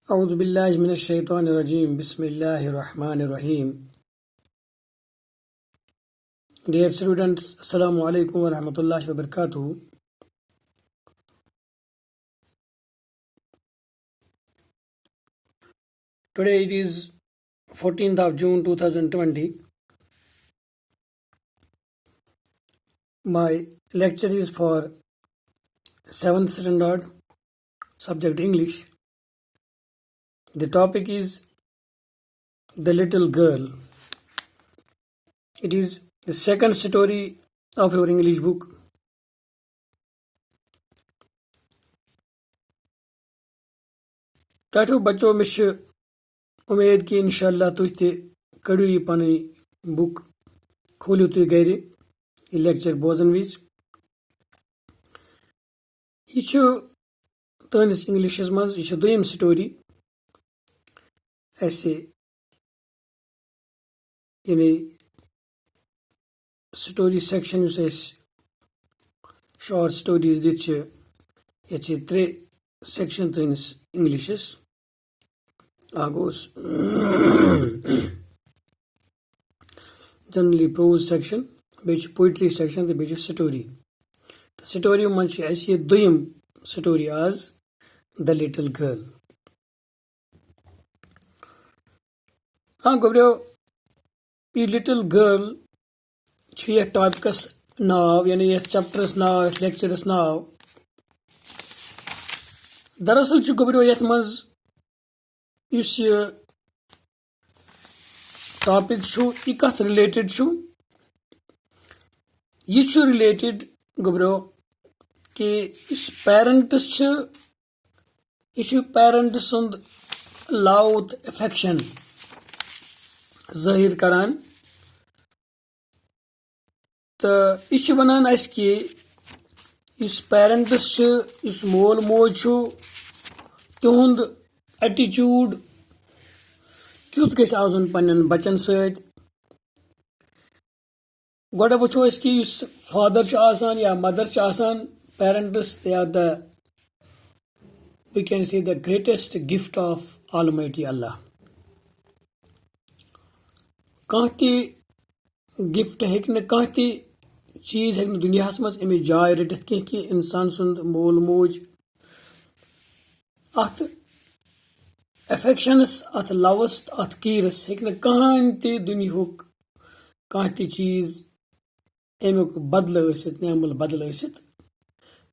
اعوذ باللہ من الشیطان الرجیم بسم اللہ الرحمن الرحیم. Dear students, Assalamu alaikum wa rahmatullahi wa barakatuh. Today it is 14th of June 2020. My lecture is for 7th standard, subject English. The topic is The Little Girl. It is the second story of your English book. ٹاٹھو بچو مےٚ چھِ اُمید کہِ اِنشاءاللہ تُہۍ تہِ کٔڑِو یہِ پنٕنۍ book کھوٗلِو تُہۍ گرِ یہِ لیکچر بوزن وِزِ. یہِ چھُ تُہنٛدِس اِنگلِشس منٛز یہِ چھِ دوٚیِم سٹوری اَسہِ یعنی سٹوری سیکشن یُس اَسہِ شارٹ سٹوریز دِتھ چھِ ییٚتہِ چھِ 3 سیکشن تُہنٛدِس اِنگلِشس. اکھ گوٚوس جنرلی پروز سیکشن، بیٚیہِ چھِ پویٹری سیکشن تہٕ بیٚیہِ چھِ سٹوری. تہٕ سٹوری منٛز چھِ اَسہِ یہِ دوٚیِم سٹوری آز د لٹل گرل. گوٚبریو یہِ لٹل گرل چھُ یتھ ٹاپکس ناو یعنی یتھ چیپٹرس ناو یتھ لیکچرس ناو. دراصل چھُ گوٚبریو یتھ منٛز یُس یہِ ٹاپک چھُ یہِ کتھ رِلیٹڈ چھُ. یہِ چھُ رِلیٹڈ گوٚبریو کہِ یُس پیرنٹس چھِ یہِ چھُ پیرنٹ سُنٛد لو تہٕ ایفیکشن ظٲہر کران. تہٕ یہِ چھُ ونان اسہِ کہِ یُس پیرنٹس چھِ یُس مول موج چھُ تِہُنٛد ایٹِچوٗڈ کیُتھ گژھِ آسُن پننٮ۪ن بچن سۭتۍ. گۄڈٕ وٕچھو أسۍ کہِ یُس فادر چھُ آسان یا مدر چھِ آسان parents they are the we can see the greatest gift of almighty اللہ. کانٛہہ تہِ گفٹ ہیٚکہِ نہٕ کانٛہہ تہِ چیٖز ہیٚکہِ نہٕ دُنیاہس منٛز اَمِچ جاے رٔٹِتھ کینٛہہ کہِ انسان سُنٛد مول موج اتھ ایفیکشنس اتھ لوس اتھ کیرس ہیٚکہِ نہٕ کٕہٕنۍ تہِ دُنیہُک کانٛہہ تہِ چیٖز امیُک بدلہٕ ٲسِتھ نعمل بدل ٲسِتھ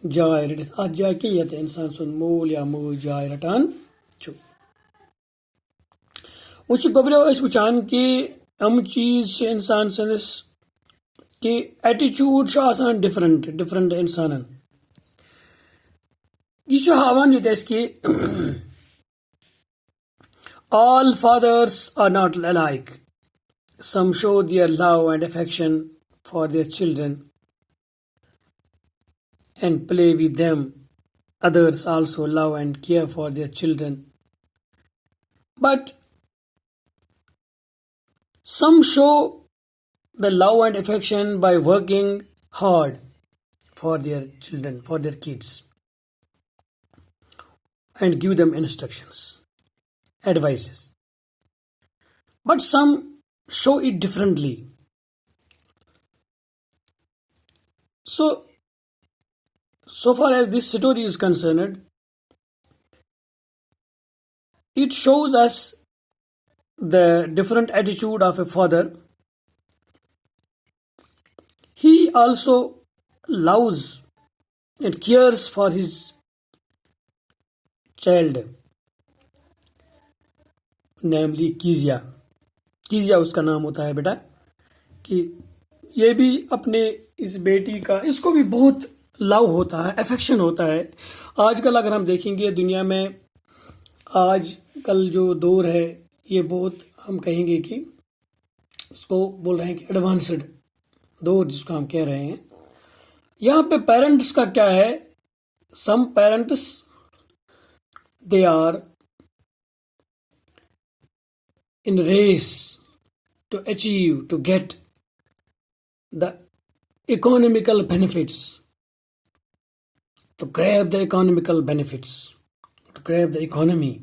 جاے رٔٹِتھ اتھ جایہِ کینٛہہ ییٚتہِ انسان سُنٛد مول یا موج جاے رٹان چھُ. وۄنۍ چھِ گوٚبریو أسۍ وٕچھان کہِ یِم چیٖز چھِ انسان سٕنٛدِس کہِ ایٹِچوٗڈ چھُ آسان ڈفرنٹ انسانن. یہِ چھُ ہاوان ییٚتہِ اَسہِ کہِ all fathers are not alike. Some show their love and affection for their children and play with them. Others also love and care for their children. But some show the love and affection by working hard for their children, for their kids, and give them instructions, advices. But some show it differently. So far as this story is concerned, it shows us the different attitude of a father. He also loves and cares for his child, namely کیزیا. کیزیا اس کا نام ہوتا ہے بیٹا. کہ یہ بھی اپنے اس بیٹی کا اس کو بھی بہت لو ہوتا ہے، افیکشن ہوتا ہے. آج کل اگر ہم دیکھیں گے دنیا میں آج کل جو دور ہے یہ بہت ہم کہیں گے کہ اس کو بول رہے ہیں کہ ایڈوانسڈ دور جس کو ہم کہہ رہے ہیں. یہاں پہ پیرنٹس کا کیا ہے؟ Some parents they are in race to achieve, to get the economical benefits, to grab the economical benefits, to grab the economy.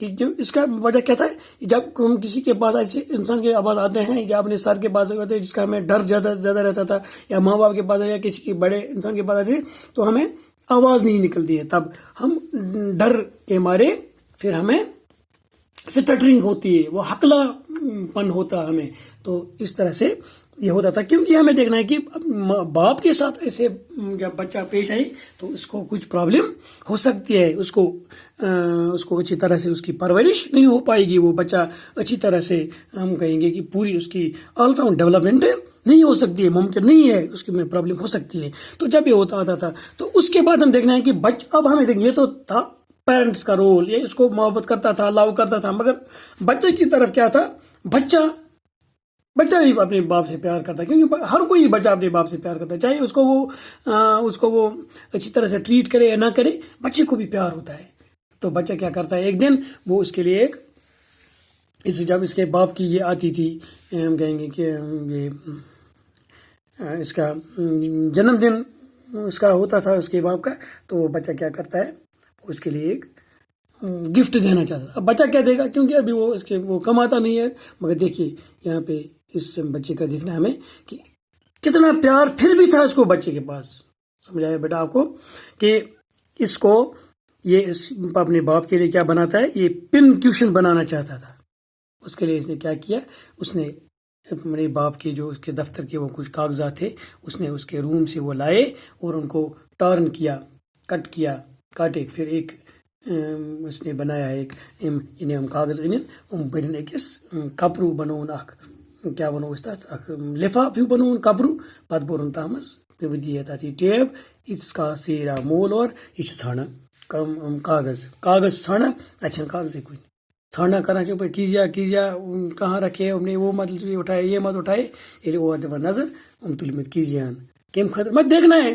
کہ جو اس کا وجہ کیا تھا، جب ہم کسی کے پاس ایسے انسان کے پاس آتے ہیں یا اپنے سر کے پاس ہوتے ہیں جس کا ہمیں ڈر زیادہ رہتا تھا، یا ماں باپ کے پاس یا کسی کے بڑے انسان کے پاس آتے ہیں تو ہمیں آواز نہیں نکلتی ہے، تب ہم ڈر کے مارے پھر ہمیں سٹٹرنگ ہوتی ہے، وہ حقلا پن ہوتا ہے ہمیں. تو اس طرح سے یہ ہوتا تھا، کیونکہ ہمیں دیکھنا ہے کہ باپ کے ساتھ ایسے جب بچہ پیش آئے تو اس کو کچھ پرابلم ہو سکتی ہے، اس کو اچھی طرح سے اس کی پرورش نہیں ہو پائے گی، وہ بچہ اچھی طرح سے ہم کہیں گے کہ پوری اس کی آل راؤنڈ ڈیولپمنٹ نہیں ہو سکتی ہے، ممکن نہیں ہے، اس کی میں پرابلم ہو سکتی ہے. تو جب یہ ہوتا آتا تھا تو اس کے بعد ہم دیکھنا ہے کہ اب ہمیں دیکھیں، یہ تو تھا پیرنٹس کا رول، یہ اس کو محبت کرتا تھا، لاؤ کرتا تھا، مگر بچے کی طرف کیا تھا، بچہ بھی اپنے باپ سے پیار کرتا ہے، کیونکہ ہر کوئی بچہ اپنے باپ سے پیار کرتا ہے، چاہے اس کو وہ اچھی طرح سے ٹریٹ کرے یا نہ کرے، بچے کو بھی پیار ہوتا ہے. تو بچہ کیا کرتا ہے، ایک دن وہ اس کے لیے جب اس کے باپ کی یہ آتی تھی، ہم کہیں گے کہ یہ اس کا جنم دن اس کا ہوتا تھا اس کے باپ کا، تو وہ بچہ کیا کرتا ہے، اس کے لیے ایک گفٹ دینا چاہتا تھا. اب بچہ کیا دے گا، کیونکہ ابھی وہ کماتا نہیں ہے، مگر دیکھیے یہاں پہ اس بچے کا دیکھنا ہمیں کہ کتنا پیار پھر بھی تھا اس کو بچے کے پاس. سمجھایا بیٹا آپ کو کہ اس کو یہ اپنے باپ کے لیے کیا بناتا ہے، یہ پن کیوشن بنانا چاہتا تھا. اس کے لیے اس نے کیا کیا، اس نے میرے باپ کے جو اس کے دفتر کے وہ کچھ کاغذات تھے، اس نے اس کے روم سے وہ لائے اور ان کو ٹارن کیا، کاٹے، پھر ایک اس نے بنایا ایک یعنی ہم کاغذ برن أکس کپرو بنون کیا ونو اس تک لفاف ہیو بنون کپرو پتہ بورن تتھ مز ودی تتھ یہ ٹیب یتس کا سیرا مول اور یہ ژھانڈان کاغذ ژھانڈان اتھ کاغذ کن ژھانڈان کران کیجیا کہاں رکھے ہم نے وہ مت اٹھائے یہ مت اٹھائے یہ اور دپان نظر تلمت کیجیان کم خاطر مت دیکھنا ہے.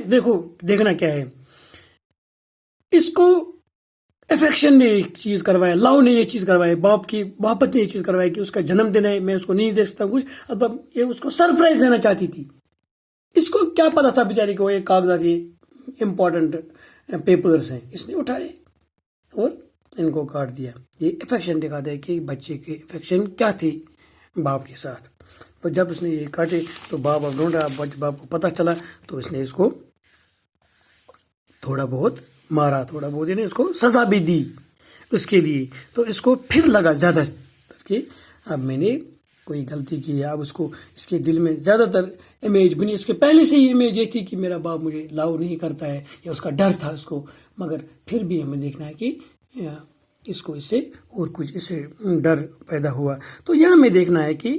دیکھنا کیا ہے، اس کو افیکشن نے ایک چیز کروایا، لو نے یہ چیز کروائی، باپ کی محبت نے یہ چیز کروائی کہ اس کا جنم دن ہے، میں اس کو نہیں دیکھ سکتا کچھ، اب یہ اس کو سرپرائز دینا چاہتی تھی. اس کو کیا پتا تھا بیچاری کو یہ کاغذات یہ امپورٹنٹ پیپرز ہیں، اس نے اٹھائے اور ان کو کاٹ دیا. یہ افیکشن دکھاتا ہے کہ بچے کی افیکشن کیا تھی باپ کے ساتھ. تو جب اس نے یہ کاٹے تو باپ اب ڈھونڈا، باپ کو پتہ چلا تو اس نے اس کو تھوڑا بہت مارا، تھوڑا بہت یعنی اس کو سزا بھی دی اس کے لیے. تو اس کو پھر لگا زیادہ تر کہ اب میں نے کوئی غلطی کی ہے، اب اس کو اس کے دل میں زیادہ تر امیج بنی. اس کے پہلے سے ہی امیج یہ تھی کہ میرا باپ مجھے لاؤ نہیں کرتا ہے، یا اس کا ڈر تھا اس کو، مگر پھر بھی ہمیں دیکھنا ہے کہ اس کو اس سے اور کچھ اس سے ڈر پیدا ہوا. تو یہاں ہمیں دیکھنا ہے کہ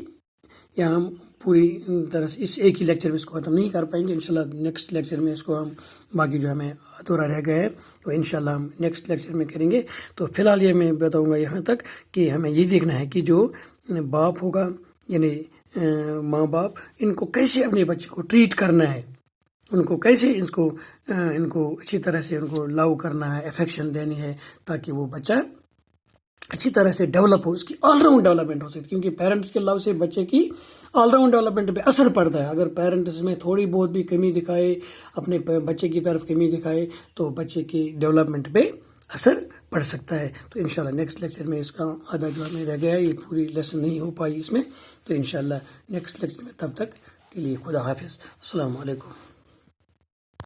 یہاں ہم پوری طرح سے اس ایک ہی لیکچر میں اس کو ختم نہیں کر پائیں گے. انشاءاللہ نیکسٹ لیکچر میں اس کو ہم باقی جو ہمیں ادھورا رہ گیا ہے تو انشاءاللہ ہم نیکسٹ لیکچر میں کریں گے. تو فی الحال یہ میں بتاؤں گا یہاں تک کہ ہمیں یہ دیکھنا ہے کہ جو باپ ہوگا یعنی ماں باپ، ان کو کیسے اپنے بچے کو ٹریٹ کرنا ہے، ان کو کیسے ان کو اچھی طرح سے ان کو لو کرنا ہے، افیکشن دینی ہے، تاکہ وہ بچہ اچھی طرح سے ڈیولپ ہو، اس کی آل راؤنڈ ڈیولپمنٹ ہو سکتی. کیونکہ پیرنٹس کے لو سے بچے کی آل راؤنڈ ڈیولپمنٹ پہ اثر پڑتا ہے. اگر پیرنٹس میں تھوڑی بہت بھی کمی دکھائے، اپنے بچے کی طرف کمی دکھائے، تو بچے کی ڈیولپمنٹ پہ اثر پڑ سکتا ہے. تو انشاءاللہ نیکسٹ لیکچر میں اس کا آدھا جو ہمیں رہ گیا ہے، یہ پوری لیسن نہیں ہو پائی اس میں، تو انشاءاللہ نیکسٹ لیکچر میں. تب تک کے لیے خدا حافظ، السلام علیکم.